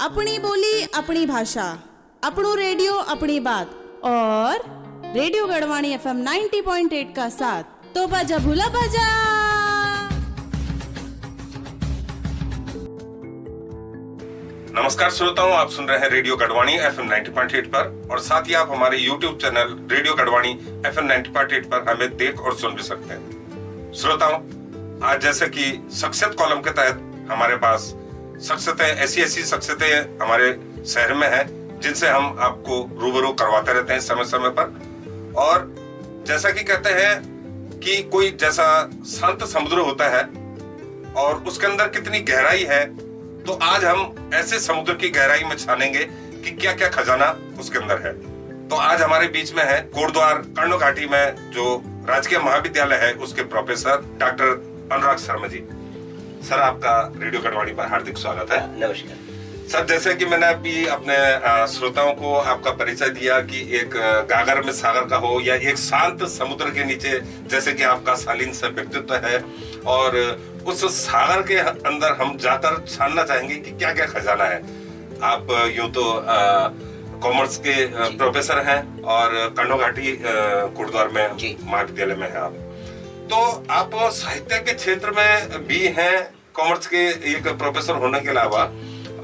अपनी बोली अपनी भाषा, अपनों रेडियो अपनी बात और रेडियो गढ़वाणी FM 90.8 का साथ। तो बाजा भूला बाजा। नमस्कार श्रोताओं, आप सुन रहे हैं रेडियो गढ़वाणी FM 90.8 पर और साथ ही आप हमारे YouTube channel radio Garhwani FM 90.8 पर हमें देख और सुन भी सकते हैं। श्रोताओं, आज जैसे कि शख्सियत कॉलम के तहत हमारे पास शख्सियतें ऐसी शख्सियतें हमारे शहर में हैं जिनसे हम आपको रूबरू करवाते रहते हैं समय समय पर। और जैसा कि कहते हैं कि कोई जैसा शांत समुद्र होता है और उसके अंदर कितनी गहराई है, तो आज हम ऐसे समुद्र की गहराई में छानेंगे कि क्या क्या खजाना उसके अंदर है। तो आज हमारे बीच में है कोटद्वार कर्णो घाटी में जो राजकीय महाविद्यालय है उसके professor doctor Anurag Sharma ji. Sir, आपका रेडियो गढ़वाणी पर हार्दिक स्वागत है। नमस्कार सर, जैसे कि मैंने अभी अपने श्रोताओं को आपका परिचय दिया कि एक गागर में सागर का हो या एक शांत समुद्र के नीचे जैसे कि आपका शालीन सा व्यक्तित्व है, और उस सागर के अंदर हम जाकर छानना चाहेंगे कि क्या क्या खजाना है। आप यूं तो कॉमर्स के प्रोफेसर हैं और कर्णो घाटी कोटद्वार में महाविद्यालय में हैं आप। तो आप साहित्य के क्षेत्र में भी हैं, कॉमर्स के एक प्रोफेसर होने के अलावा,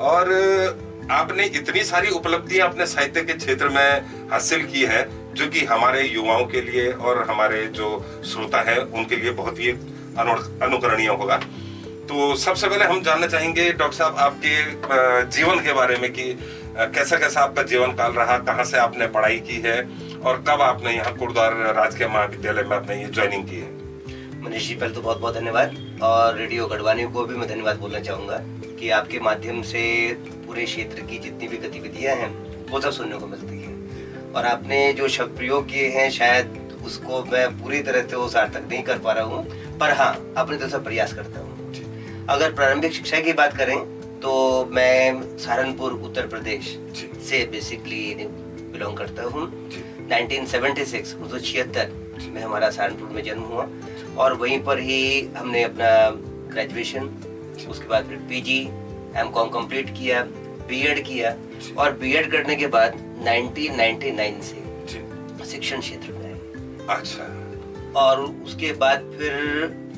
और आपने इतनी सारी उपलब्धियां अपने साहित्य के क्षेत्र में हासिल की है जो कि हमारे युवाओं के लिए और हमारे जो श्रोता है उनके लिए बहुत ही अनुकरणीय होगा। तो सबसे पहले हम जानना चाहेंगे डॉक्टर साहब आपके जीवन के बारे में कि कैसा कैसा आपका जीवन काल रहा, कहाँ से आपने पढ़ाई की है और कब आपने यहाँ कोटद्वार राजकीय महाविद्यालय में आपने ये ज्वाइनिंग की है। मनीष जी, पहले तो बहुत बहुत धन्यवाद, और रेडियो गढ़वाणी को भी मैं धन्यवाद बोलना चाहूँगा कि आपके माध्यम से पूरे क्षेत्र की जितनी भी गतिविधियाँ हैं वो सब सुनने को मिलती है। और आपने जो शब्द प्रयोग किए हैं शायद उसको मैं पूरी तरह से वो सार्थक नहीं कर पा रहा हूँ, पर हाँ अपने तरफ से प्रयास करता हूँ। अगर प्रारंभिक शिक्षा की बात करें तो मैं सहारनपुर उत्तर प्रदेश से बेसिकली बिलोंग करता हूँ। 1976 में हमारा सहारनपुर में जन्म हुआ और वहीं पर ही हमने अपना ग्रेजुएशन, उसके बाद फिर पीजी, एमकॉम कंप्लीट किया, बीएड किया, और बीएड करने के बाद 1999 से शिक्षण क्षेत्र में आए। अच्छा। और उसके बाद फिर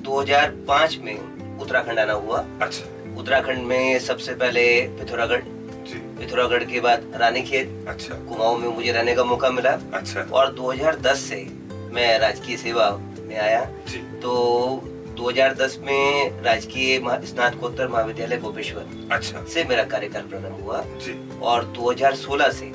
2005 में उत्तराखंड आना हुआ। अच्छा। उत्तराखंड में सबसे पहले पिथौरागढ़ के बाद रानीखेत। अच्छा। कुमाऊं में मुझे रहने का मौका मिला। अच्छा। और 2010 से मैं राजकीय सेवा में आया। तो 2010 में राजकीय स्नातकोत्तर महाविद्यालय गोपेश्वर से मेरा कार्यकाल प्रारंभ हुआ। और 2016 से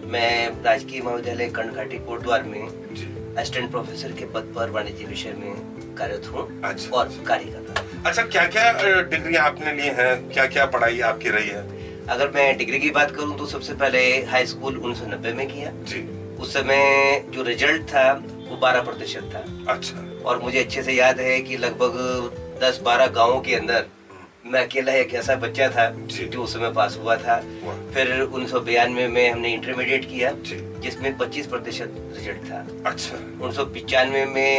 मैं राजकीय महाविद्यालय कर्णो घाटी कोटद्वार में असिस्टेंट प्रोफेसर के पद पर वाणिज्य विषय में कार्यरत हूँ। अच्छा। और कार्य कर रहा हूँ। अच्छा, क्या क्या डिग्री आपने ली है, क्या क्या पढ़ाई आपकी रही है? अगर मैं डिग्री की बात करूँ तो सबसे पहले हाई स्कूल 1990 में किया। उस समय जो रिजल्ट था वो 12% था। अच्छा। और मुझे अच्छे से याद है कि लगभग 10-12 गांवों के अंदर मैं अकेला एक ऐसा बच्चा था जो उस समय पास हुआ था। फिर 1992 में हमने इंटरमीडिएट किया जिसमें 25% रिजल्ट था। अच्छा। 1995 में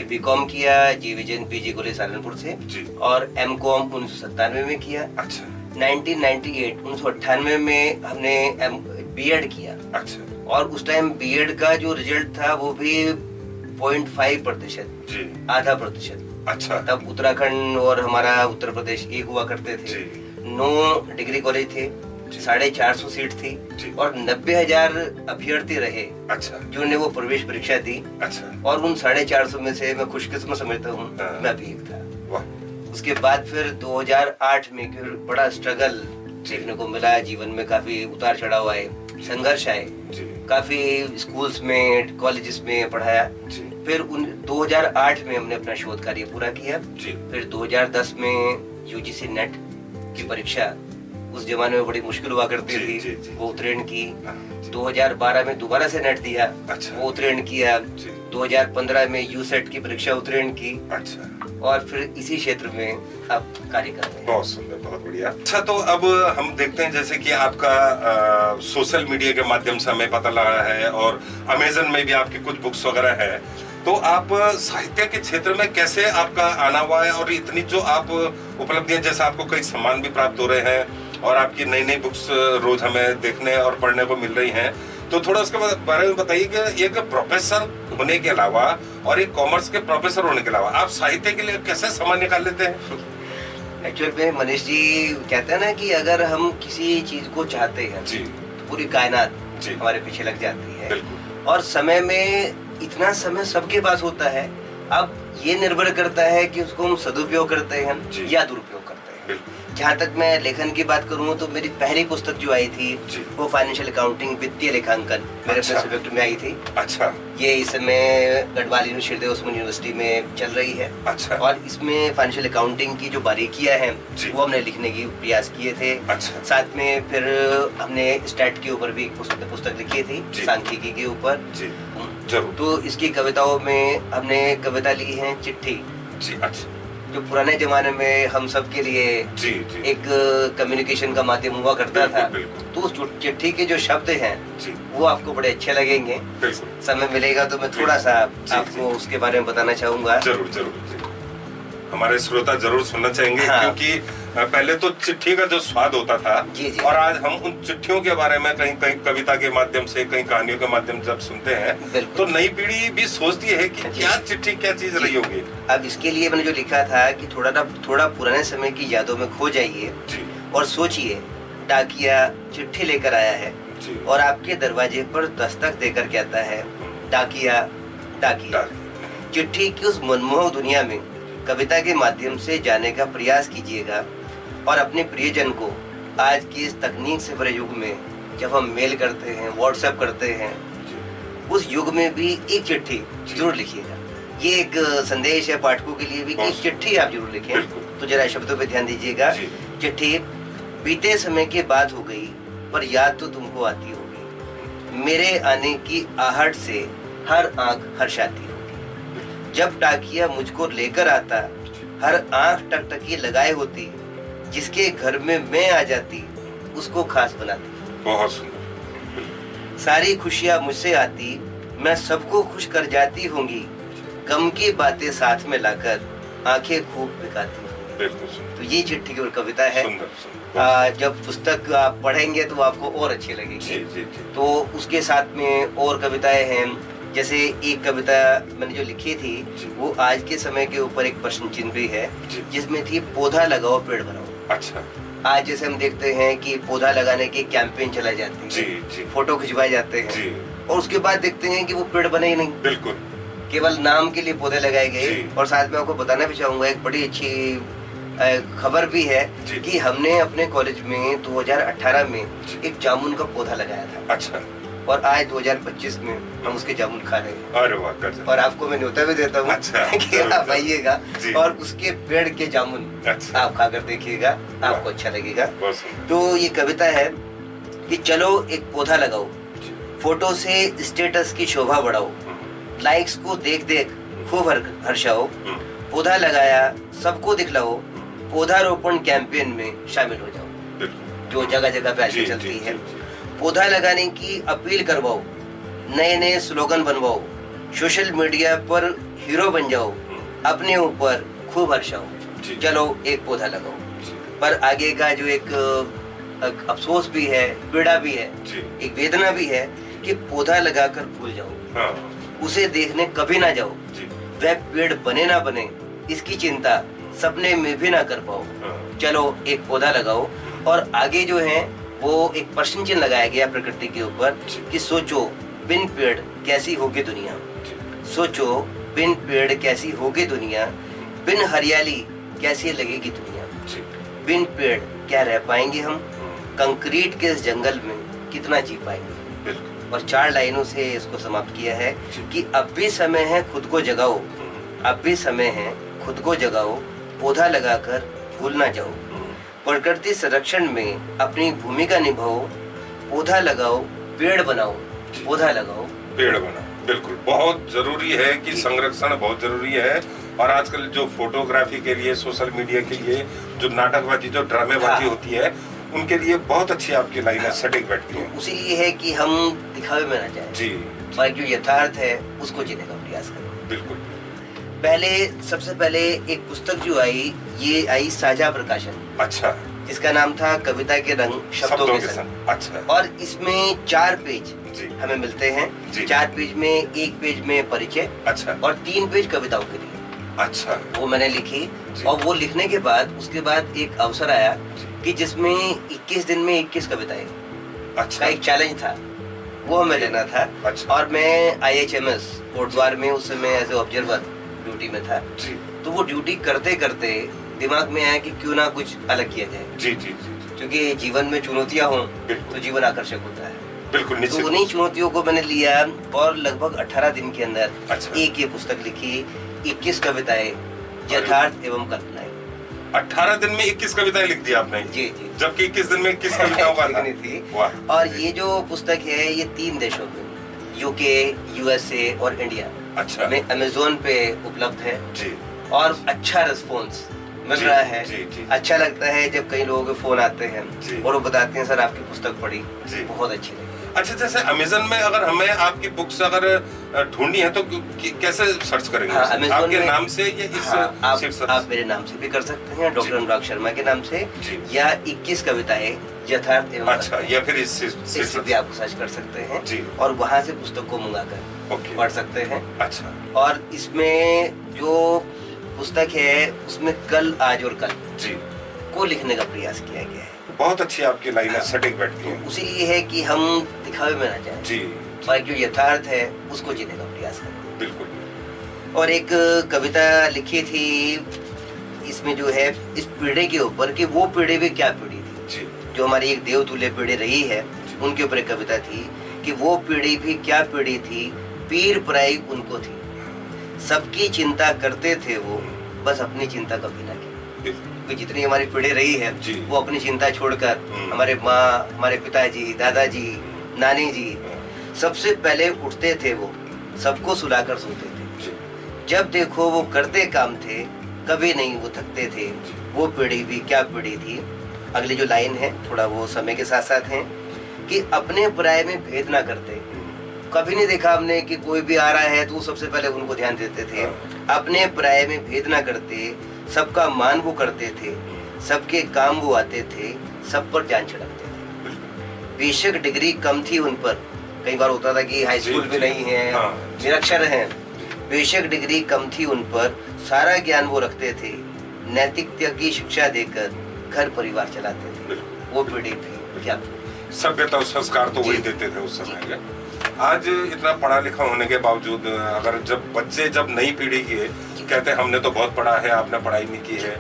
बीकॉम किया जी विजयन पीजी कॉलेज सहारनपुर से, और एमकॉम 1997 में किया। अच्छा। 1998 में हमने बीएड किया। अच्छा। और उस टाइम बीएड का जो रिजल्ट था वो भी 0.5%, आधा प्रतिशत। अच्छा। तब उत्तराखंड और हमारा उत्तर प्रदेश एक हुआ करते थे। 9 डिग्री कॉलेज थे, 450 सीट थी और 90,000 अभ्यर्थी रहे। अच्छा। जिन्होंने वो प्रवेश परीक्षा दी। अच्छा। और उन 450 में से मैं खुशकिस्मत समझता हूँ मैं भी एक था। उसके बाद फिर 2008 में फिर बड़ा स्ट्रगल देखने को मिला। जीवन में काफी उतार चढ़ाव आए, संघर्ष आए, काफी स्कूल्स में कॉलेजेस में पढ़ाया। फिर 2008 में हमने अपना शोध कार्य पूरा किया। फिर 2010 में यूजीसी नेट की परीक्षा उस जमाने में बड़ी मुश्किल हुआ करती थी, वो उत्तीर्ण की। 2012 में दोबारा से नेट दिया। अच्छा। वो उत्तीर्ण किया। 2015 में यूसेट की परीक्षा उत्तीर्ण की। अच्छा। और फिर इसी क्षेत्र में अब कार्य कर रहे हैं। बहुत सुंदर, बहुत बढ़िया। अच्छा, तो अब हम देखते हैं जैसे कि आपका सोशल मीडिया के माध्यम से हमें पता लगा है और अमेज़न में भी आपकी कुछ बुक्स वगैरह है। तो आप साहित्य के क्षेत्र में कैसे आपका आना हुआ है और इतनी जो आप उपलब्धियां, जैसे आपको कई सम्मान भी प्राप्त हो रहे हैं और आपकी नई नई बुक्स रोज हमें देखने और पढ़ने को मिल रही हैं। तो थोड़ा उसके बारे में बताइए कि एक प्रोफेसर होने के अलावा और एक कॉमर्स के प्रोफेसर होने के अलावा आप साहित्य के लिए कैसे समय निकाल लेते हैं? एक्चुअल में मनीष जी कहते हैं ना कि अगर हम किसी चीज को चाहते हैं जी, तो पूरी कायनात जी, हमारे पीछे लग जाती है। बिल्कुल। और समय में इतना समय सबके पास होता है, अब ये निर्भर करता है कि उसको हम सदुपयोग करते हैं जी। या दुरुपयोग करते हैं। बिल्कुल। जहाँ तक मैं लेखन की बात करूँ तो मेरी पहली पुस्तक जो आई थी जी। वो फाइनेंशियल अकाउंटिंग, वित्तीय लेखांकन मेरे अच्छा। अपने सब्जेक्ट में आई थी। अच्छा, ये इस समय गढ़वाल यूनिवर्सिटी उस्मान यूनिवर्सिटी में चल रही है। अच्छा, और इसमें फाइनेंशियल अकाउंटिंग की जो बारीकियां हैं जी। वो हमने लिखने की प्रयास किए थे। अच्छा, साथ में फिर हमने स्टैट के ऊपर भी एक पुस्तक लिखी थी, जी। सांख्यिकी के ऊपर। जी, जरूर। तो इसकी कविताओं में हमने कविता लिखी है चिट्ठी, जी, अच्छा, जो पुराने जमाने में हम सब के लिए जी, जी, एक कम्युनिकेशन का माध्यम हुआ करता बिल्कुल, था। बिल्कुल। तो उस चिट्ठी के जो शब्द हैं जी, वो आपको बड़े अच्छे लगेंगे। बिल्कुल, समय मिलेगा तो मैं थोड़ा सा जी, आपको जी। उसके बारे में बताना चाहूंगा। जरूर, जरूर, जी। हमारे श्रोता जरूर सुनना चाहेंगे, हाँ। क्योंकि पहले तो चिट्ठी का जो स्वाद होता था, जी, जी। और आज हम उन चिट्ठियों के बारे में कहीं कहीं कविता के माध्यम से, कहीं कहानियों के माध्यम से जब सुनते हैं बिल्कुल। तो नई पीढ़ी भी सोचती है कि जी। क्या चिट्ठी, क्या चीज जी। रही होगी। अब इसके लिए मैंने जो लिखा था कि थोड़ा पुराने समय की यादों में खो जाइए जी, और सोचिए, डाकिया चिट्ठी लेकर आया है जी, और आपके दरवाजे पर दस्तक देकर कहता है, डाकिया डाकिया। डाक- चिट्ठी की उस मनमोहक दुनिया में कविता के माध्यम से जाने का प्रयास कीजिएगा और अपने प्रियजन को आज की इस तकनीक से भरे युग में जब हम मेल करते हैं, व्हाट्सएप करते हैं, जी, उस युग में भी एक चिट्ठी जरूर लिखिएगा। ये एक संदेश है पाठकों के लिए भी कि एक चिट्ठी आप जरूर लिखें। बिल्कुल। तो जरा शब्दों पे ध्यान दीजिएगा। जी। चिट्ठी, बीते समय की बात हो गई पर याद तो तुमको आती होगी, मेरे आने की आहट से हर आंख हर्षाती होगी। जब डाकिया मुझको लेकर आता, हर आंख टकटकी लगाए होती, जिसके घर में मैं आ जाती उसको खास बनाती। बहुत सुंदर। सारी खुशियां मुझसे आती, मैं सबको खुश कर जाती होंगी, गम की बातें साथ में लाकर आंखें खूब बिकाती होंगी। बिल्कुल सुंदर। तो ये चिट्ठी की कविता है। सुंदर, सुंदर। जब पुस्तक आप पढ़ेंगे तो आपको और अच्छी लगेगी। जी, जी, जी। तो उसके साथ में और कविताएं हैं, जैसे एक कविता मैंने जो लिखी थी जी। वो आज के समय के ऊपर एक प्रश्न चिन्ह भी है, जी। जिसमें थी पौधा लगाओ पेड़ बनाओ। अच्छा, आज जैसे हम देखते हैं कि पौधा लगाने की कैंपेन चलाई जाती जी, है, जी, फोटो खिंचवाए जाते हैं, जी, और उसके बाद देखते हैं कि वो पेड़ बने ही नहीं, बिल्कुल। केवल नाम के लिए पौधे लगाए गए। जी। और साथ में आपको बताना भी चाहूंगा, एक बड़ी अच्छी खबर भी है जी। कि हमने अपने कॉलेज में 2018 में जी। एक जामुन का पौधा लगाया था, अच्छा, और आज 2025 में हम उसके जामुन खा रहे हैं। अरे वाह, गजब। और आपको मैं न्योता भी देता हूँ अच्छा, कि जरूर, आप जरूर। आइएगा जी। और उसके पेड़ के जामुन अच्छा, आप खाकर देखिएगा, आपको वाह। अच्छा लगेगा। बहुत सुंदर। तो ये कविता है कि चलो एक पौधा लगाओ, जी, फोटो से स्टेटस की शोभा बढ़ाओ, लाइक्स को देख देख खूब हर्षाओ, हम्म, पौधा लगाया सबको दिखलाओ, पौधारोपण कैंपेन में शामिल हो जाओ, बिल्कुल। जो जगह जगह पे जी, आजकल जी, चलती जी, है। जी। पौधा लगाने की अपील करवाओ, नए नए स्लोगन बनवाओ, सोशल मीडिया पर हीरो बन जाओ, अपने ऊपर खूब हर्षाओ, जी। चलो एक पौधा लगाओ। जी, पर आगे का जो एक अफसोस भी है, पीड़ा भी है, जी, एक वेदना भी है कि पौधा लगाकर भूल जाओ, हाँ, उसे देखने कभी ना जाओ, जी, वह पेड़ बने ना बने इसकी चिंता सपने में भी ना कर पाओ, हाँ, चलो एक पौधा लगाओ। और आगे जो है वो एक प्रश्न चिन्ह लगाया गया प्रकृति के ऊपर जी। कि सोचो बिन पेड़ कैसी होगी दुनिया, जी, सोचो बिन पेड़ कैसी होगी दुनिया, बिन हरियाली कैसी लगेगी दुनिया, जी, बिन पेड़ क्या रह पाएंगे हम, हम्म, कंक्रीट के इस जंगल में कितना जी पाएंगे। बिल्कुल। और 4 लाइनों से इसको समाप्त किया है जी। कि अब भी समय है खुद को जगाओ, अब भी समय है खुद को जगाओ, पौधा लगाकर भूल ना जाओ, प्रकृति संरक्षण में अपनी भूमिका निभाओ, पौधा लगाओ पेड़ बनाओ, पौधा लगाओ पेड़ बना। बिल्कुल, बहुत जरूरी है कि संरक्षण बहुत जरूरी है। और आजकल जो फोटोग्राफी के लिए, सोशल मीडिया के लिए जो नाटकबाजी, जो ड्रामेबाजी हाँ। होती है, उनके लिए बहुत अच्छी आपकी लाइनें हाँ। सटीक बैठती हैं। उसी लिए है कि हम दिखावे में ना जाए जी, और जो यथार्थ है उसको जीने का प्रयास करें। बिल्कुल। सबसे पहले एक पुस्तक जो आई, ये आई साझा प्रकाशन। अच्छा, जिसका नाम था कविता के रंग शब्दों के संग। अच्छा। और इसमें 4 पेज जी। हमें मिलते हैं। जी। 4 पेज में 1 पेज में परिचय। अच्छा। और 3 पेज कविताओं के लिए। अच्छा। वो मैंने लिखी। जी। और वो लिखने के बाद उसके बाद एक अवसर आया कि जिसमें 21 दिन में 21 कविताएं अच्छा। का एक चैलेंज था, वो हमें लेना था। अच्छा। और मैं IHMS कोटद्वार में उस समय एज ए ऑब्जर्वर ड्यूटी में था। जी। तो वो ड्यूटी करते करते दिमाग में आया कि क्यों ना कुछ अलग किया जाए। जी जी जी। क्योंकि जीवन में चुनौतियां हों बिल्कुल। तो जीवन आकर्षक होता है। बिल्कुल तो निश्चित। उन्हीं चुनौतियों को मैंने लिया और लगभग 18 दिन के अंदर अच्छा। एक ये पुस्तक लिखी। 21 कविताएं, यथार्थ एवं कल्पनाएं। 18 दिन में 21 कविताएं लिख दी आपने। जी जी। जबकि 21 दिन में 21 कविताओं का था। थी। वाह। और ये जो पुस्तक है ये 3 देशों में, UK, USA और इंडिया अच्छा। में अमेज़न पे उपलब्ध है। जी। और अच्छा रिस्पॉन्स मिल जी, रहा है। जी, जी। अच्छा लगता है जब कई लोगों के फोन आते हैं जी। और वो बताते हैं सर आपकी पुस्तक पढ़ी, जी। बहुत अच्छी लगी। अच्छा, जैसे अमेज़न में अगर हमें आपकी बुक्स अगर ढूंढनी है तो कैसे सर्च करेंगे? हाँ, Amazon आपके में- नाम से या इस हाँ, शीर्षक आप से? मेरे नाम से भी कर सकते हैं, डॉक्टर जी। अनुराग शर्मा के नाम से, जी। या 21 कविताएं यथार्थ एवं अच्छा, कल्पनाएं। या फिर इस इससे शीर्षक भी आप सर्च कर सकते हैं। जी। और वहां से पुस्तक को मंगाकर ओके। पढ़ सकते हैं। अच्छा। और इसमें जो पुस्तक है उसमें कल, आज और कल जी। को लिखने का प्रयास किया गया है। बहुत अच्छी आपकी लाइनें सटीक बैठती हैं। उसी लिए है कि हम दिखावे में ना जाएं जी। और जो यथार्थ है उसको जीने का प्रयास करें। बिल्कुल। और एक कविता लिखी थी इसमें जो है इस पीढ़ी के ऊपर कि वो पीढ़ी भी क्या पीढ़ी थी। जी। जो हमारी एक देवतुल्य पीढ़ी रही है उनके ऊपर एक कविता थी कि वो पीढ़ी भी क्या पीढ़ी थी, पीर पराई उनको थी, सबकी चिंता करते थे वो, बस अपनी चिंता कभी ना की। कि जितनी हमारी पीढ़ी रही है जी। वो अपनी चिंता छोड़कर हमारे माँ, हमारे पिताजी, दादाजी, नानी जी सबसे पहले उठते थे, वो सबको सुलाकर सोते थे। जी। जब देखो वो करते काम थे, कभी नहीं वो थकते थे, वो पीढ़ी भी क्या पीढ़ी थी। अगली जो लाइन है थोड़ा वो समय के साथ साथ है कि अपने पराये में भेद ना करते। कभी नहीं देखा हमने कि कोई भी आ रहा है तो वो सबसे पहले उनको ध्यान देते थे। अपने पराये में भेद ना करते, सबका मान वो करते थे, सबके काम वो आते थे, सब पर जान छिड़कते थे। बेशक डिग्री कम थी उन पर, कई बार होता था कि हाई स्कूल भी नहीं है, निरक्षर हैं, बेशक डिग्री कम थी उन पर, सारा ज्ञान वो रखते थे, नैतिकता की शिक्षा देकर घर परिवार चलाते थे। वो पीढ़ी थी क्या सभ्यता और संस्कार तो वही देते थे उस समय के। आज इतना पढ़ा लिखा होने के बावजूद अगर जब बच्चे जब नई पीढ़ी के कहते हैं हमने तो बहुत पढ़ा है, आपने पढ़ाई नहीं की है,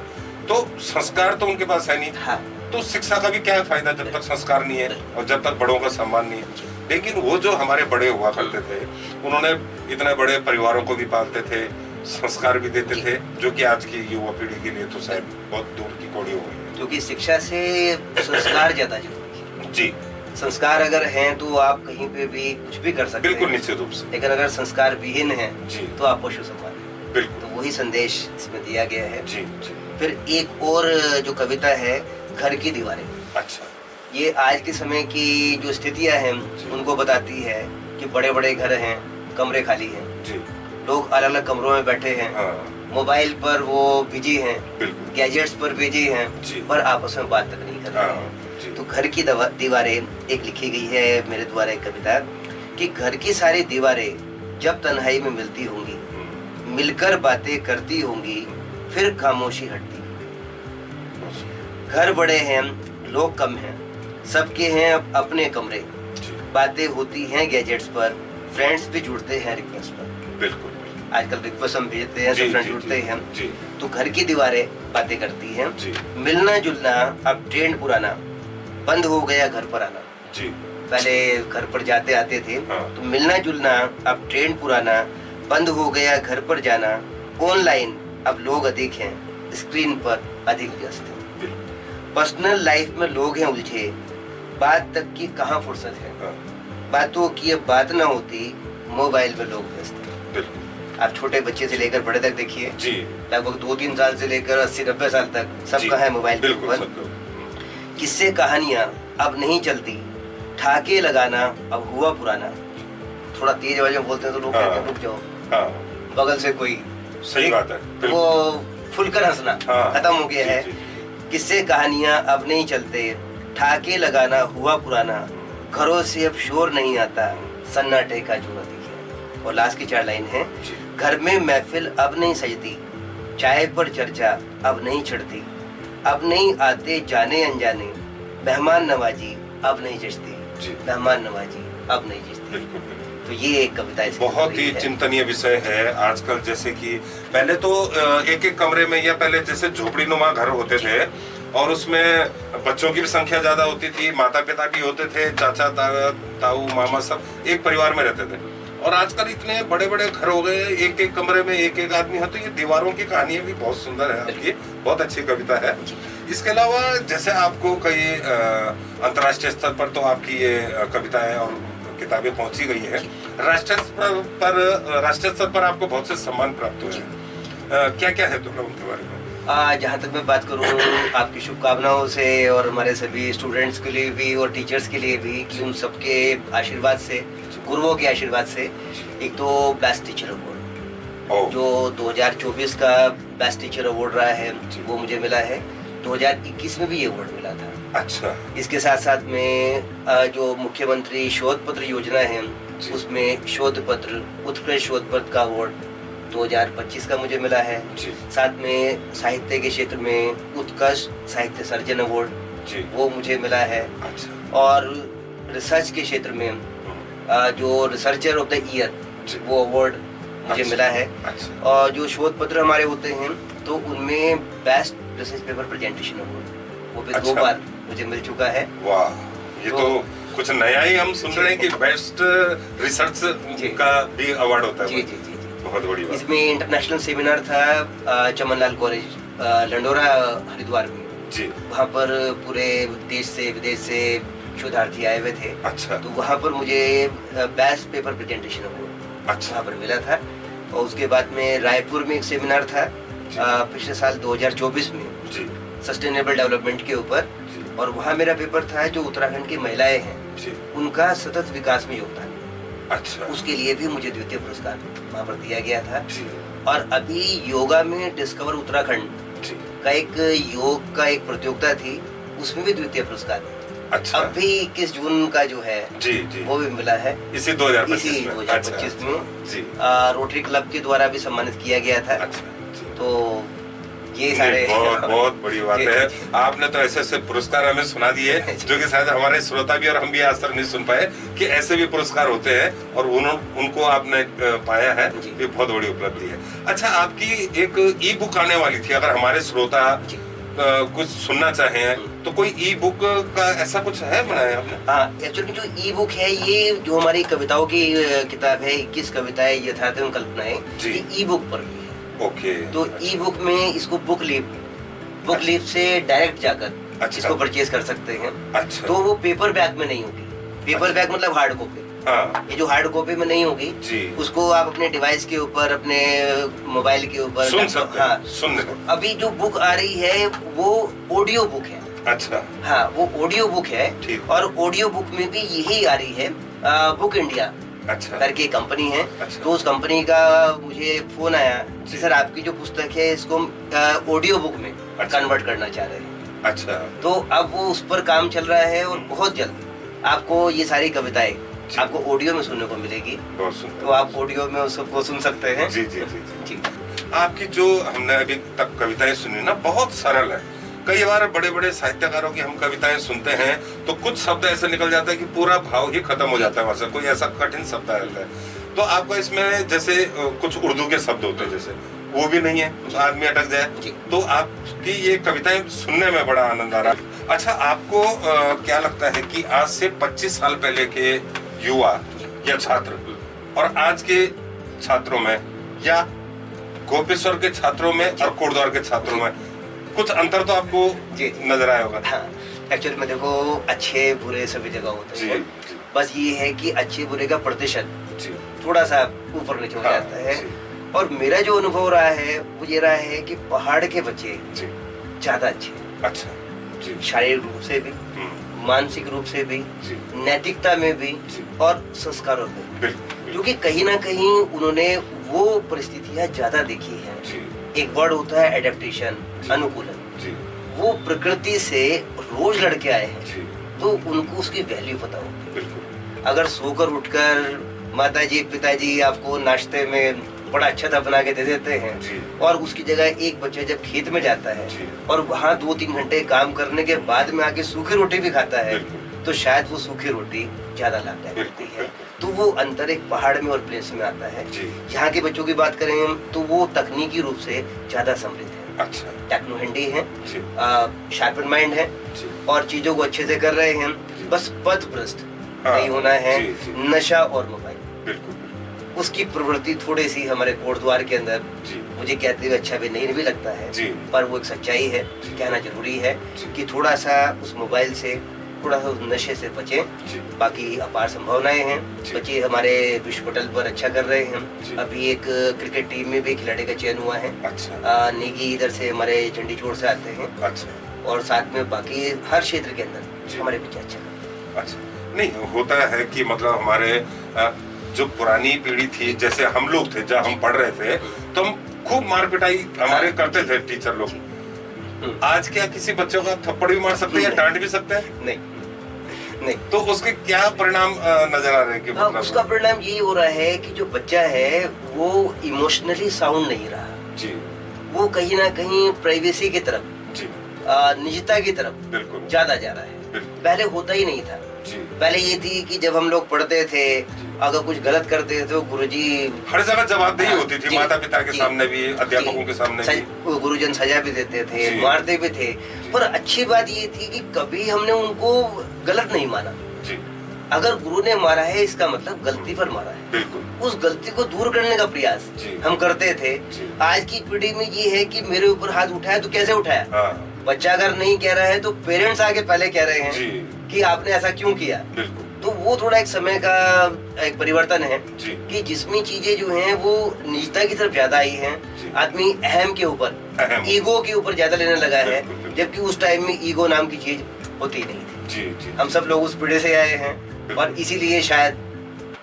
तो संस्कार तो उनके पास है नहीं। हाँ। तो शिक्षा का भी क्या फायदा जब तक संस्कार नहीं है और जब तक बड़ों का सम्मान नहीं है। लेकिन वो जो हमारे बड़े हुआ करते थे, उन्होंने इतने बड़े परिवारों को भी पालते थे, संस्कार भी देते थे, जो कि आज की युवा पीढ़ी के लिए तो शायद बहुत दूर की कौड़ी हो गई है। क्योंकि शिक्षा से संस्कार ज्यादा जरूरी है। जी। संस्कार अगर हैं तो आप कहीं पे भी कुछ भी कर सकते बिल्कुल हैं। निश्चित रूप से। लेकिन अगर संस्कार विहीन है जी। तो आप पशु समान हैं। बिल्कुल। तो वही संदेश इसमें दिया गया है। जी जी। फिर एक और जो कविता है घर की दीवारें, अच्छा। ये आज के समय की जो स्थितियां हैं उनको बताती है कि बड़े बड़े घर हैं, कमरे खाली हैं, जी। लोग अलग अलग कमरों में बैठे हैं, हाँ। मोबाइल पर वो बिजी हैं, बिल्कुल। गैजेट्स पर बिजी हैं, जी। पर आपस में बात तक नहीं कर रहे हाँ, हैं। जी। तो घर की दीवारें एक लिखी गई है मेरे द्वारा एक कविता कि घर की सारी दीवारें जब तन्हाई में मिलती होंगी, मिलकर बातें करती होंगी, फिर खामोशी हटती। घर बड़े हैं, लोग कम हैं, सबके हैं अपने कमरे, बातें होती हैं गैजेट्स पर, फ्रेंड्स भी जुड़ते हैं रिक्वेस्ट पर। बिल्कुल। आजकल रिक्वेस्ट हम भेजते हैं तो फ्रेंड जुड़ते हैं। जी। तो घर की दीवारें बातें करती हैं। जी। मिलना जुलना अब ट्रेंड पुराना, बंद हो गया घर पर आना। जी। पहले घर पर जाते आते थे। हाँ। तो मिलना जुलना अब ट्रेंड पुराना, बंद हो गया घर पर जाना। ऑनलाइन अब लोग अधिक हैं, स्क्रीन पर अधिक व्यस्त हैं। पर्सनल लाइफ में लोग हैं उलझे, बात तक की कहाँ फुर्सत है। हाँ। बातों की अब बात ना होती, मोबाइल में लोग व्यस्त हैं। बिल्कुल। आप छोटे बच्चे से लेकर बड़े तक देखिए, जी। लगभग 2-3 साल से लेकर 80-90 साल तक सबका है मोबाइल के बिल्कुल ऊपर। सब लोग। किस्से कहानियां अब नहीं चलती, ठाके लगाना अब हुआ पुराना। थोड़ा तेज आवाज में बोलते हैं तो लोग कहते हैं रुक जाओ। हाँ। बगल से कोई सही बात है। वो फुलकर हंसना हाँ। खत्म हो गया जी, है। जी। किस्से कहानियां अब नहीं चलते, ठाके लगाना हुआ पुराना, घरों से अब शोर नहीं आता, सन्नाटे का जो नतीजा। और लास्ट की 4 लाइन है, घर में महफिल अब नहीं सजती, चाय पर चर्चा अब नहीं चढ़ती, अब नहीं आते जाने अनजाने, मेहमान नवाजी अब नहीं जचती, मेहमान नवाजी अब नहीं जचती। तो ये एक कविता है, बहुत ही चिंतनीय विषय है आजकल। जैसे कि पहले तो एक एक कमरे में या पहले जैसे झोपड़ी नुमा घर होते थे और उसमें बच्चों की भी संख्या ज्यादा होती थी, माता पिता भी होते थे, चाचा ताऊ मामा सब एक परिवार में रहते थे। और आजकल इतने बड़े बड़े घर हो गए, एक एक कमरे में एक एक आदमी है। तो ये दीवारों की कहानियां भी बहुत सुंदर है आपकी, बहुत अच्छी कविता है। इसके अलावा जैसे आपको कई अंतर्राष्ट्रीय स्तर पर तो आपकी ये कविताएं और किताबें पहुंची गई है, राष्ट्रीय स्तर पर आपको बहुत से सम्मान प्राप्त हुए हैं। क्या क्या है थोड़ा उनके बारे में? जहाँ तक मैं बात करूँ आपकी शुभकामनाओं से और हमारे सभी स्टूडेंट्स के लिए भी और टीचर्स के लिए भी, कि उन सबके आशीर्वाद से, गुरुओं के आशीर्वाद से, एक तो बेस्ट टीचर अवार्ड जो 2024 का बेस्ट टीचर अवार्ड रहा है वो मुझे मिला है। 2021 में भी ये अवार्ड मिला था। अच्छा। इसके साथ साथ में जो मुख्यमंत्री शोध पत्र योजना है उसमें शोध पत्र, उत्कृष्ट शोध पत्र का अवार्ड 2025 का मुझे मिला है। साथ में साहित्य के क्षेत्र में उत्कृष्ट साहित्य सर्जन अवार्ड वो मुझे मिला है। अच्छा। और रिसर्च के क्षेत्र में जो रिसर्चर ऑफ द ईयर वो अवार्ड मुझे मिला है। अच्छा। और जो शोध पत्र हमारे होते हैं तो उनमें best research paper presentation award वो भी 2 बार मुझे मिल चुका है। वाह, ये तो कुछ नया ही हम सुन रहे हैं कि बेस्ट रिसर्च का भी अवार्ड होता है। जी जी जी, बहुत बड़ी बात। इसमें इंटरनेशनल सेमिनार था चमनलाल कॉलेज लंडोरा हरिद्वार में जी। वहाँ पर पूरे देश से विदेश से शोधार्थी आए हुए थे। अच्छा। तो वहाँ पर मुझे बेस्ट पेपर प्रेजेंटेशन अवार्ड अच्छा वहाँ पर मिला था। और उसके बाद में रायपुर में एक सेमिनार था पिछले साल 2024 में सस्टेनेबल डेवलपमेंट के ऊपर, और वहाँ मेरा पेपर था जो उत्तराखंड की महिलाएं हैं उनका सतत विकास में योगदान। अच्छा। उसके लिए भी मुझे द्वितीय पुरस्कार वहाँ पर दिया गया था। और अभी योगा में डिस्कवर उत्तराखंड का एक योग का एक प्रतियोगिता थी, उसमें भी द्वितीय पुरस्कार। अच्छा। अभी 21 जून का जो है जी वो भी मिला है इसी 2025 में जी। रोटरी क्लब के द्वारा भी सम्मानित किया गया था। अच्छा। तो ये सारे बहुत बड़ी बात है। आपने तो ऐसे ऐसे पुरस्कार हमें सुना दिए जो कि शायद हमारे श्रोता भी और हम भी आज तक नहीं सुन पाए कि ऐसे भी पुरस्कार होते हैं और उनको आपने पाया है, ये बहुत बड़ी उपलब्धि है। अच्छा, आपकी एक ई बुक आने वाली थी, अगर हमारे श्रोता कुछ सुनना चाहें तो कोई ई बुक का ऐसा कुछ है बनाया आपने? हाँ, एक्चुअली जो ई बुक है ये जो हमारी कविताओं की किताब है, 21 कविताएं यथार्थ एवं कल्पनाएं, ये ई बुक पर भी है। ओके। तो ई बुक में इसको बुक लीफ से डायरेक्ट जाकर इसको परचेज कर सकते हैं। अच्छा। तो वो पेपर बैग में नहीं होगी। पेपर बैग मतलब हार्ड कॉपी। हाँ। ये जो हार्ड कॉपी में नहीं होगी उसको आप अपने डिवाइस के ऊपर, अपने मोबाइल के ऊपर सुन सकते हैं। सुनने को अभी जो बुक आ रही है वो ऑडियो बुक है। अच्छा। हाँ, वो ऑडियो बुक है। और ऑडियो बुक में भी यही आ रही है बुक इंडिया करके कंपनी है। अच्छा। तो उस कंपनी का मुझे फोन आया कि सर आपकी जो पुस्तक है इसको ऑडियो बुक में कन्वर्ट करना चाह रहे हैं। अच्छा। तो अब वो उस पर काम चल रहा है और बहुत जल्द आपको ये सारी कविताएं आपको ऑडियो में सुनने को मिलेगी। तो आप ऑडियो में उसको सुन सकते हैं। जी जी जी जी। आपकी जो हमने अभी तक कविताएं सुनी ना, बहुत सरल है। कई बार बड़े बड़े साहित्यकारों की हम कविताएं सुनते हैं तो कुछ शब्द ऐसे निकल जाता है कि पूरा भाव ही खत्म हो जाता है, वहां से कोई ऐसा कठिन शब्द आ जाता है। तो आपका इसमें जैसे कुछ उर्दू के शब्द होते हैं, जैसे वो भी नहीं है तो आदमी अटक जाए। तो आपकी ये कविताएं सुनने में बड़ा आनंद आ रहा है। अच्छा, आपको क्या लगता है कि आज से 25 साल पहले के युवा या छात्र और आज के छात्रों में या गोपेश्वर के छात्रों में और कोटद्वार के छात्रों में कुछ अंतर तो आपको नजर आया होगा? हाँ, एक्चुअली में देखो अच्छे बुरे सभी जगह होते हैं। बस ये है कि अच्छे बुरे का प्रतिशत थोड़ा सा ऊपर नीचे हो जाता है। और मेरा जो अनुभव रहा है वो ये रहा है कि पहाड़ के बच्चे ज्यादा अच्छे। अच्छा। शारीरिक रूप से भी, मानसिक रूप से भी, नैतिकता में भी और संस्कारों में भी, क्योंकि कहीं ना कहीं उन्होंने वो परिस्थितियां ज्यादा देखी है। एक वर्ड होता है एडेप्टेशन, अनुकूलन। वो प्रकृति से रोज लड़के आए हैं जी तो उनको उसकी वैल्यू पता होगी। बिल्कुल अगर सोकर उठकर माताजी पिताजी आपको नाश्ते में बड़ा अच्छा सा बना के दे देते हैं जी और उसकी जगह एक बच्चा जब खेत में जाता है जी और वहाँ 2-3 घंटे काम करने के बाद में आके सूखी रोटी भी खाता है बिल्कुल तो शायद वो सूखी रोटी ज्यादा लाभदायक होती है। तो वो अंतर एक पहाड़ में और प्लेस में आता है। जी यहाँ के बच्चों की बात करें तो वो तकनीकी रूप से ज्यादा समृद्ध है, अच्छा टेक्नो हैंडी है, जी शार्पन माइंड है जी और चीजों को अच्छे से कर रहे हैं। जी। बस पथभ्रष्ट हाँ, नहीं होना है, जी, जी। नशा और मोबाइल बिल्कुल उसकी प्रवृत्ति थोड़ी सी हमारे कोटद्वार के अंदर जी मुझे कहते हुए अच्छा भी नहीं भी लगता है जी पर वो एक सच्चाई है, जी। कहना जरूरी है जी। कि थोड़ा सा उस मोबाइल से थोड़ा सा उस नशे से बचें। जी बाकी अपार संभावनाएं हैं, जी। बच्चे हमारे विश्व पटल पर अच्छा कर रहे हैं। जी। अभी एक क्रिकेट टीम में भी खिलाड़ी का चयन हुआ है। अच्छा नेगी इधर से हमारे चंडीगढ़ से आते हैं अच्छा और साथ में बाकी हर क्षेत्र के जी। अंदर हमारे बच्चे अच्छा करते हैं। अच्छा नहीं होता है कि मतलब हमारे जो पुरानी पीढ़ी थी जैसे हम लोग थे जब हम पढ़ रहे थे तो हम खूब मार पिटाई हमारे करते थे टीचर लोग। आज क्या किसी बच्चों का थप्पड़ भी मार सकते हैं या डांट भी सकते हैं? नहीं नहीं तो उसके क्या परिणाम नजर आ रहे हैं कि हाँ, मतलब उसका परिणाम ये हो रहा है कि जो बच्चा है वो इमोशनली साउंड नहीं रहा, जी वो कहीं ना कहीं प्राइवेसी की तरफ, जी निजता की तरफ बिल्कुल ज्यादा जा रहा है। बिल्कुल पहले होता ही नहीं था। जी पहले ये थी कि जब हम लोग पढ़ते थे अगर कुछ गलत करते थे तो गुरुजी हर जगह जवाबदेही होती थी, जी, माता पिता के जी, सामने भी अध्यापकों जी, के सामने भी। वो गुरुजन सजा भी देते थे, जी। मारते भी थे, पर अच्छी बात ये थी कि कभी हमने उनको गलत नहीं माना। जी अगर गुरु ने मारा है इसका मतलब गलती पर मारा है, बिल्कुल उस गलती को दूर करने का प्रयास जी। हम करते थे। जी। आज की पीढ़ी में ये है कि मेरे ऊपर हाथ उठाया तो कैसे उठाया। हाँ बच्चा अगर नहीं कह रहा है तो पेरेंट्स आके पहले कह रहे जी हैं कि आपने ऐसा क्यों किया। बिल्कुल तो वो थोड़ा एक समय का एक परिवर्तन है जी कि जिसमें चीजें जो हैं वो निजता की तरफ ज्यादा आई हैं। जी। आदमी अहम के ऊपर, अहम। ईगो के ऊपर ज्यादा लेने लगा है, बिल्कुल, बिल्कुल। जबकि उस टाइम में ईगो नाम की चीज होती नहीं थी। जी जी हम सब लोग उस पीढ़ी से आए हैं और इसीलिए शायद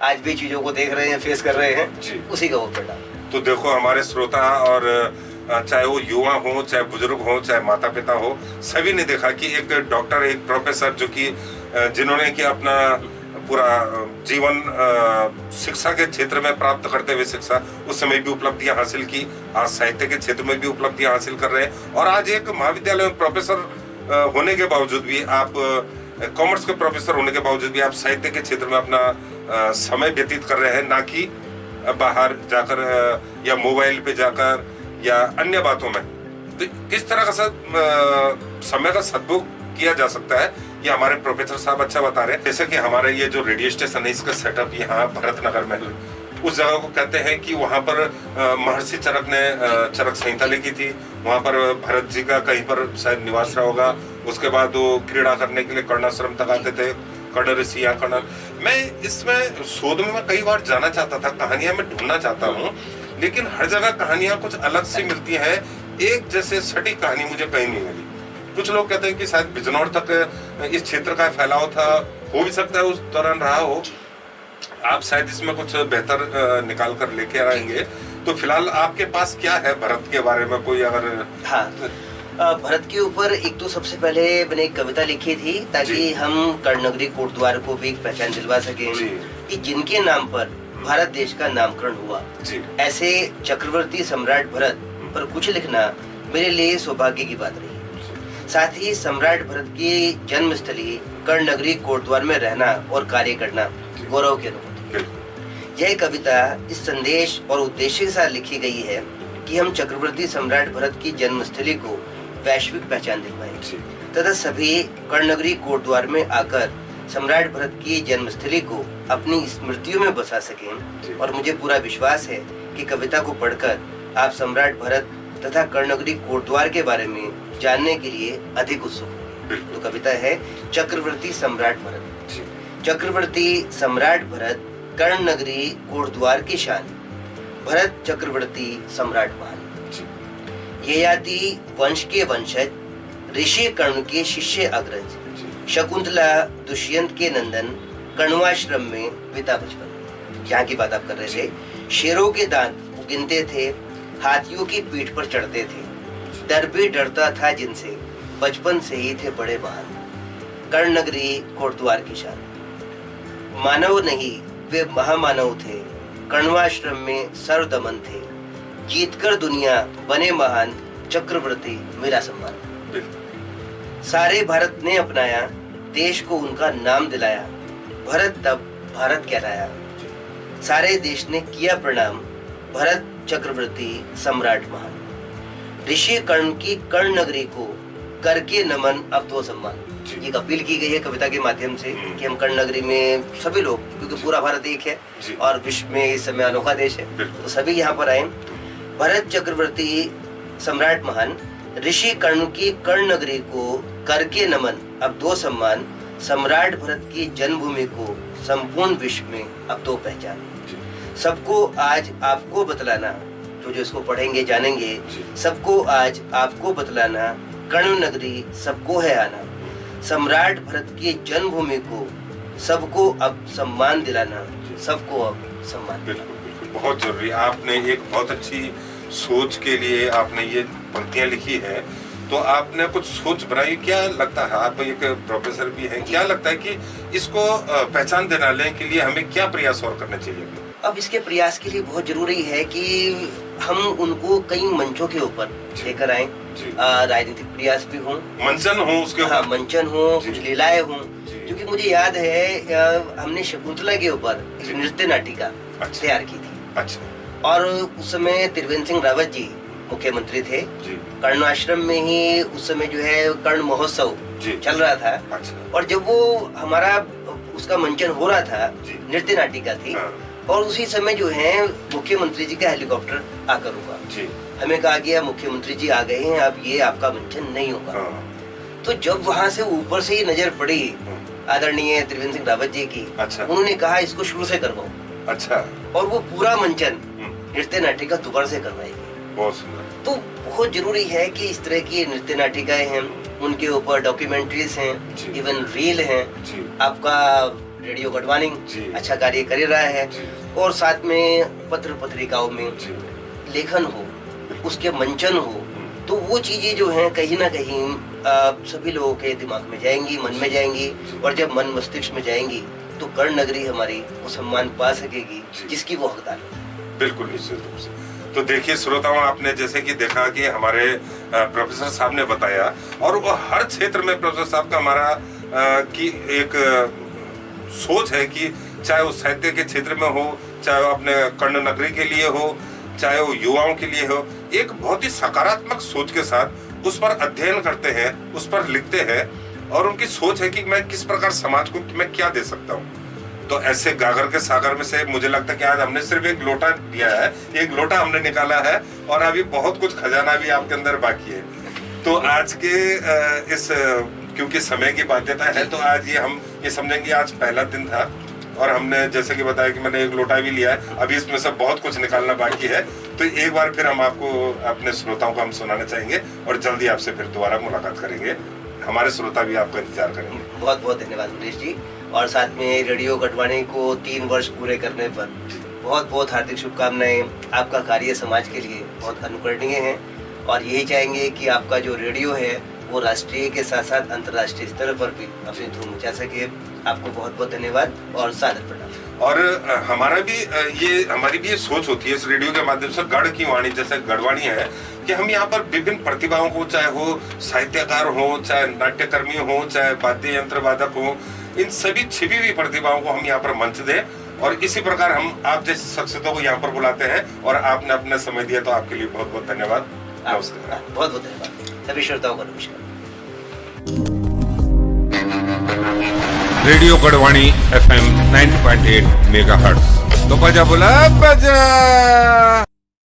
आज भी चीजों को देख रहे हैं, फेस कर रहे हैं, जी। उसी का वो परिणाम। तो देखो हमारे श्रोता और चाहे वो युवा हो, चाहे बुजुर्ग हो, चाहे माता पिता हो, सभी ने देखा कि एक डॉक्टर, एक प्रोफेसर जो कि जिन्होंने कि अपना पूरा जीवन शिक्षा के क्षेत्र में प्राप्त करते हुए शिक्षा उस समय भी उपलब्धियां हासिल की, आज साहित्य के क्षेत्र में भी उपलब्धियां हासिल कर रहे हैं और आज एक महाविद्यालय में प्रोफेसर होने के बावजूद भी आप कॉमर्स के प्रोफेसर होने के बावजूद भी आप साहित्य के क्षेत्र में अपना समय व्यतीत कर रहे हैं, ना कि बाहर जाकर या मोबाइल पे जाकर या अन्य बातों में। तो किस तरह का समय का सदुपयोग किया जा सकता है, ये हमारे प्रोफेसर साहब अच्छा बता रहे हैं। जैसे कि हमारे ये जो रेडियो स्टेशन है इसका सेटअप यहाँ भरत नगर में उस जगह को कहते हैं कि वहाँ पर महर्षि चरक ने चरक संहिता लिखी थी, वहाँ पर भरत जी का कहीं पर शायद निवास रहा होगा। उसके बाद वो क्रीड़ा करने के लिए कर्णाश्रम तक आते थे, कर्ण ऋषि या कर्ण। मैं इसमें शोध में मैं कई बार जाना चाहता था, कहानियां मैं ढूंढना चाहता हूँ, लेकिन हर जगह कहानियां कुछ अलग सी मिलती हैं, एक जैसे सटीक कहानी मुझे कहीं नहीं मिली। कुछ लोग कहते हैं कि शायद बिजनौर तक इस क्षेत्र का फैलाव था, हो भी सकता है उस दौरान रहा हो। आप शायद इसमें कुछ बेहतर निकाल कर लेके आएंगे। तो फिलहाल आपके पास क्या है भरत के बारे में कोई अगर? हाँ, भरत के ऊपर एक तो सबसे पहले मैंने एक कविता लिखी थी ताकि हम कर्णनगरी कोटद्वार को भी एक पहचान दिलवा सकें कि जिनके नाम पर भारत देश का नामकरण हुआ, ऐसे चक्रवर्ती सम्राट भरत पर कुछ लिखना मेरे लिए सौभाग्य की बात रही। साथ ही सम्राट भरत की जन्मस्थली कर्णनगरी कोटद्वार में रहना और कार्य करना गौरव की अनुभूति। यह कविता इस संदेश और उद्देश्य के साथ लिखी गई है कि हम चक्रवर्ती सम्राट भरत की जन्मस्थली को वैश्विक पहचान दिलवाएं तथा सभी कर्णनगरी कोटद्वार में आकर सम्राट भरत की जन्मस्थली को अपनी स्मृतियों में बसा सकें। और मुझे पूरा विश्वास है कि कविता को पढ़कर आप सम्राट भरत तथा कर्णनगरी कोटद्वार के बारे में जानने के लिए अधिक उत्सुक होंगे। तो कविता है चक्रवर्ती सम्राट भरत। चक्रवर्ती सम्राट भरत कर्णनगरी कोटद्वार की शान, भरत चक्रवर्ती सम्राट महान। ययाति वंश के वंशज, ऋषि कर्ण के शिष्य अग्रज, शकुंतला दुष्यंत के नंदन, कण्वाश्रम में पिता बचपन। यहाँ की बात आप कर रहे थे। शेरों के दांत गिनते थे, हाथियों की पीठ पर चढ़ते थे, डर भी डरता था जिनसे, बचपन से ही थे बड़े महान, कर्ण नगरी कोटद्वार की शान। मानव नहीं वे महामानव थे, कण्वाश्रम में सर्वदमन थे, जीतकर दुनिया बने महान, चक्रवर्ती मिला सम्मान। सारे भारत ने अपनाया, देश को उनका नाम दिलाया, भरत तब भारत कहलाया। सारे देश ने किया प्रणाम, भरत चक्रवर्ती सम्राट महान। ऋषि कर्ण की कर्ण नगरी को करके नमन अब तो सम्मान। ये अपील की गई है कविता के माध्यम से कि हम कर्ण नगरी में सभी लोग, क्योंकि पूरा भारत एक है और विश्व में इस समय अनोखा देश है, तो सभी यहाँ पर आए। भरत चक्रवर्ती सम्राट महान, ऋषि कर्ण की कर्ण नगरी को करके नमन अब दो सम्मान। सम्राट भरत की जन्मभूमि को संपूर्ण विश्व में अब तो पहचान। सबको आज आपको बतलाना, जो इसको पढ़ेंगे जानेंगे, सबको आज आपको बतलाना, कर्ण नगरी सबको है आना। सम्राट भरत की जन्मभूमि को सबको अब सम्मान दिलाना, सबको अब सम्मान। बिल्कुल बिल्कुल, बहुत जरूरी। आपने एक बहुत अच्छी सोच के लिए आपने ये पंक्तियां लिखी है, तो आपने कुछ सोच बनाई। क्या लगता है, आप एक प्रोफेसर भी हैं, क्या लगता है कि इसको पहचान दिलाने के लिए हमें क्या प्रयास और करने चाहिए? अब इसके प्रयास के लिए बहुत जरूरी है कि हम उनको कई मंचों के ऊपर लेकर आए, राजनीतिक प्रयास भी हों, मंचन हो उसके हाँ मंचन हो, कुछ लीलाएं हों। क्योंकि मुझे याद है हमने शकुंतला के ऊपर एक नृत्य नाटिका तैयार की थी। अच्छा। और उस समय त्रिवेंद्र सिंह रावत जी मुख्यमंत्री थे। कर्णाश्रम में ही उस समय जो है कर्ण महोत्सव चल रहा था। अच्छा। और जब वो हमारा उसका मंचन हो रहा था, नृत्य नाटिका थी, और उसी समय जो है मुख्यमंत्री जी का हेलीकॉप्टर आकर रुका। हमें कहा गया मुख्यमंत्री जी आ गए हैं, अब ये आपका मंचन नहीं होगा। तो जब वहाँ से ऊपर से ही नजर पड़ी आदरणीय त्रिवेंद्र सिंह रावत जी की, उन्होंने कहा इसको शुरू से करवाओ। अच्छा। और वो पूरा मंचन नृत्य नाटिका दोबारा से करवाएगी। बहुत सुंदर। तो बहुत जरूरी है कि इस तरह की नृत्य नाटिकाएं हैं, उनके ऊपर डॉक्यूमेंट्रीज हैं, इवन रील हैं। आपका रेडियो गढ़वाणी अच्छा कार्य कर रहा है, और साथ में पत्र पत्रिकाओं में लेखन हो, उसके मंचन हो, तो वो चीजें जो हैं कहीं ना कहीं सभी लोगों के दिमाग में जाएंगी, मन में जाएंगी, और जब मन मस्तिष्क में जाएंगी तो कर्ण नगरी हमारी वो सम्मान पा सकेगी जिसकी वो हकदार है। बिल्कुल निश्चित रूप से। तो देखिए श्रोताओं, आपने जैसे कि देखा कि हमारे प्रोफेसर साहब ने बताया, और वो हर क्षेत्र में प्रोफेसर साहब का हमारा की एक सोच है कि चाहे वो साहित्य के क्षेत्र में हो, चाहे वो अपने कर्ण नगरी के लिए हो, चाहे वो युवाओं के लिए हो, एक बहुत ही सकारात्मक सोच के साथ उस पर अध्ययन करते हैं, उस पर लिखते हैं, और उनकी सोच है कि मैं किस प्रकार समाज को मैं क्या दे सकता हूँ। तो ऐसे गागर के सागर में से मुझे लगता है कि आज हमने सिर्फ एक लोटा दिया है, एक लोटा हमने निकाला है, और अभी बहुत कुछ खजाना भी आपके अंदर बाकी है। तो आज के इस क्योंकि समय की बाध्यता है, तो आज ये हम ये समझेंगे आज पहला दिन था, और हमने जैसे कि बताया कि मैंने एक लोटा भी लिया है, अभी इसमें से बहुत कुछ निकालना बाकी है। तो एक बार फिर हम आपको अपने श्रोताओं को हम सुनाना चाहेंगे, और जल्दी आपसे फिर दोबारा मुलाकात करेंगे। हमारे श्रोता भी आपका इंतजार करेंगे। बहुत बहुत धन्यवाद मुकेश जी, और साथ में रेडियो गढ़वाणी को 3 वर्ष पूरे करने पर बहुत बहुत हार्दिक शुभकामनाएं। आपका कार्य समाज के लिए बहुत अनुकरणीय है, और यही चाहेंगे कि आपका जो रेडियो है वो राष्ट्रीय के साथ साथ अंतर्राष्ट्रीय स्तर पर भी अपनी धूम मचा सके। आपको बहुत बहुत धन्यवाद और सादर प्रणाम। और हमारा भी हमारी भी ये सोच होती है इस रेडियो के माध्यम से, गढ़ की वाणी जैसे गढ़वाणी है, कि हम यहाँ पर विभिन्न प्रतिभाओं को, चाहे वो साहित्यकार हो, चाहे नाट्यकर्मी हो, चाहे वाद्य यंत्र वादक हो, इन सभी छिपी हुई प्रतिभाओं को हम यहाँ पर मंच दें, और इसी प्रकार हम आप जैसे शख्सियतों को यहाँ पर बुलाते हैं, और आपने अपना समय दिया, तो आपके लिए बहुत बहुत धन्यवाद। नमस्कार। बहुत बहुत धन्यवाद सभी श्रोताओं का। नमस्कार। Radio Garhwani FM 90.8 megahertz. तो बजा बोला बजा।